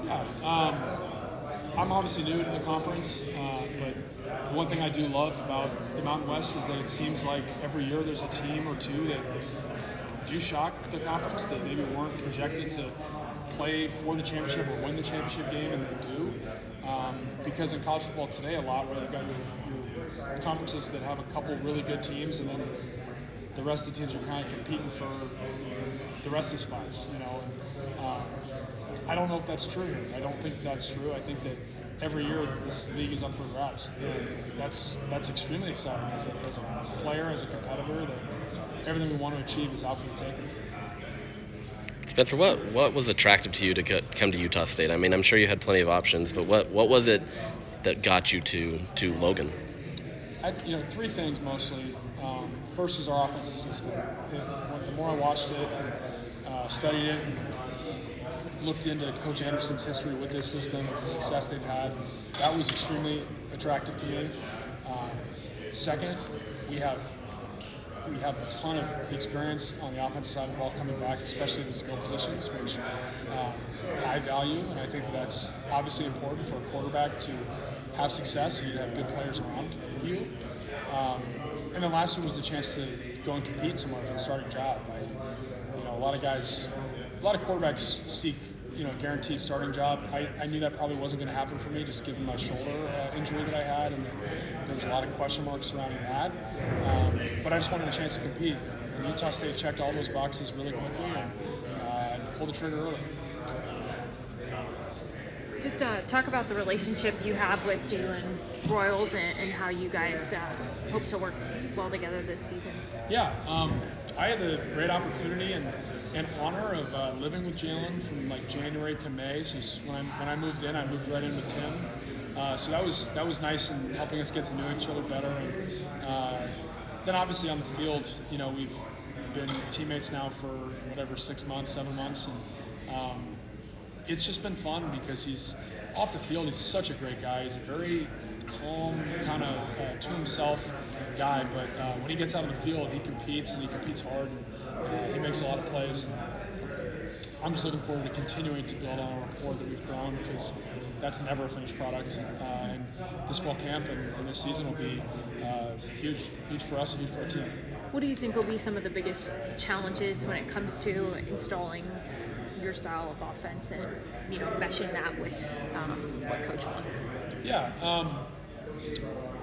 Yeah, I'm obviously new to the conference, but the one thing I do love about the Mountain West is that it seems like every year there's a team or two that do shock the conference that maybe weren't projected to play for the championship or win the championship game, and they do. Because in college football today, a lot where you've got your conferences that have a couple really good teams, and then the rest of the teams are kind of competing for the rest of the spots. I don't know if that's true here. I don't think that's true. I think that every year this league is up for grabs, and that's extremely exciting as a player, as a competitor. That everything we want to achieve is out for the taking. Spencer, what was attractive to you to come to Utah State? I mean, I'm sure you had plenty of options, but what was it that got you to Logan? Three things mostly. First is our offensive system. The more I watched it, studied it, and looked into Coach Anderson's history with this system and the success they've had, that was extremely attractive to me. Second, we have a ton of experience on the offensive side of the ball coming back, especially the skill positions, which I value, and I think that's obviously important for a quarterback to have success. You need to have good players around you. And then lastly was the chance to go and compete somewhere for the starting job. A lot of quarterbacks seek guaranteed starting job. I knew that probably wasn't going to happen for me, just given my shoulder injury that I had, and there was a lot of question marks surrounding that. But I just wanted a chance to compete. And Utah State checked all those boxes really quickly and pulled the trigger early. Just talk about the relationship you have with Jalen Royals and how you guys hope to work well together this season. Yeah, I had the great opportunity and honor of living with Jalen from like January to May. So when I moved in, I moved right in with him. So that was nice in helping us get to know each other better. And then obviously on the field, we've been teammates now for 6 months, 7 months, and it's just been fun because he's off the field. He's such a great guy. He's a very calm, kind of to himself guy. But when he gets out on the field, he competes and he competes hard. And he makes a lot of plays. And I'm just looking forward to continuing to build on our rapport that we've grown because that's never a finished product. And this fall camp and this season will be huge for us and huge for our team. What do you think will be some of the biggest challenges when it comes to installing your style of offense and meshing that with what coach wants? Yeah,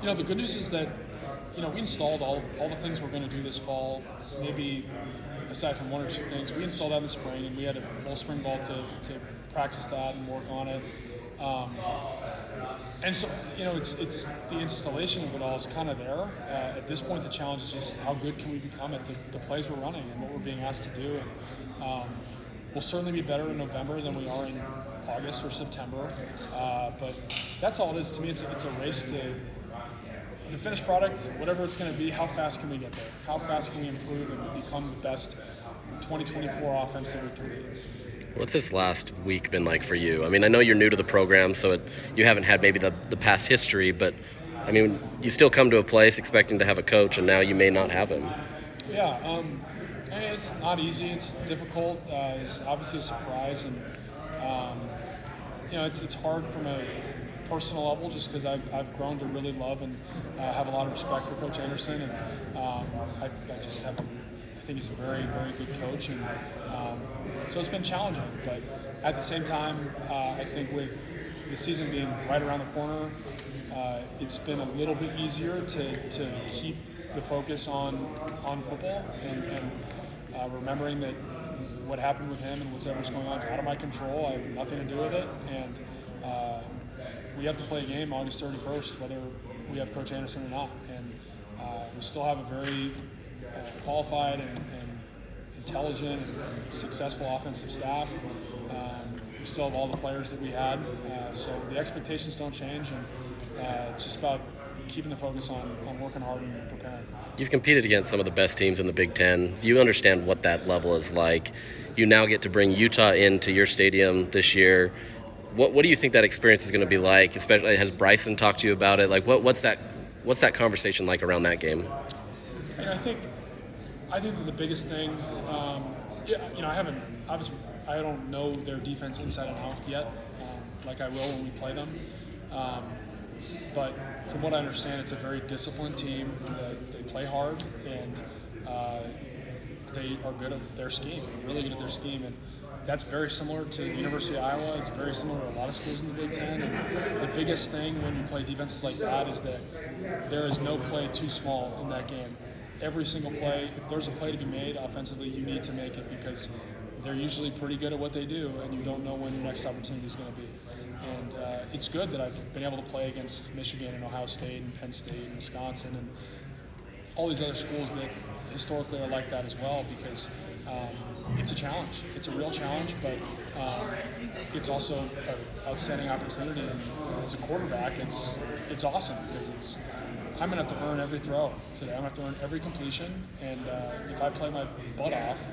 the good news is that we installed all the things we're going to do this fall. Maybe aside from one or two things, we installed that in the spring, and we had a whole spring ball to practice that and work on it. And so it's the installation of it all is kind of there. At this point, the challenge is just how good can we become at the plays we're running and what we're being asked to do. And we'll certainly be better in November than we are in August or September. But that's all it is to me. It's a race to the finished product, whatever it's going to be. How fast can we get there? How fast can we improve and become the best 2024 offense that we can be? What's this last week been like for you? I mean, I know you're new to the program, so you haven't had maybe the past history, but I mean, you still come to a place expecting to have a coach, and now you may not have him. Yeah, it's not easy. It's difficult. It's obviously a surprise, and it's hard from a personal level just because I've grown to really love and have a lot of respect for Coach Anderson, and I think he's a very, very good coach, and so it's been challenging. But at the same time, I think with the season being right around the corner, it's been a little bit easier to keep the focus on football and remembering that what happened with him and whatever's going on is out of my control. I have nothing to do with it, and we have to play a game August 31st, whether we have Coach Anderson or not. And we still have a very qualified and intelligent and successful offensive staff. We still have all the players that we had. So the expectations don't change, and it's just about keeping the focus on working hard and preparing. You've competed against some of the best teams in the Big Ten. You understand what that level is like. You now get to bring Utah into your stadium this year. What do you think that experience is going to be like? Especially, has Bryson talked to you about it? Like, what's that conversation like around that game? I think that the biggest thing, I I don't know their defense inside and out yet, like I will when we play them. But from what I understand, it's a very disciplined team. They play hard, and they are good at their scheme, really good at their scheme. And that's very similar to the University of Iowa. It's very similar to a lot of schools in the Big Ten. And the biggest thing when you play defenses like that is that there is no play too small in that game. Every single play, if there's a play to be made offensively, you need to make it because they're usually pretty good at what they do, and you don't know when your next opportunity is going to be. And it's good that I've been able to play against Michigan and Ohio State and Penn State and Wisconsin and all these other schools that historically are like that as well, because it's a challenge. It's a real challenge, but it's also an outstanding opportunity. And as a quarterback, it's awesome because I'm going to have to earn every throw today. I'm going to have to earn every completion, and if I play my butt off,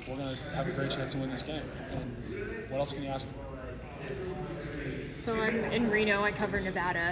we're going to have a great chance to win this game. And what else can you ask for? So I'm in Reno. I cover Nevada.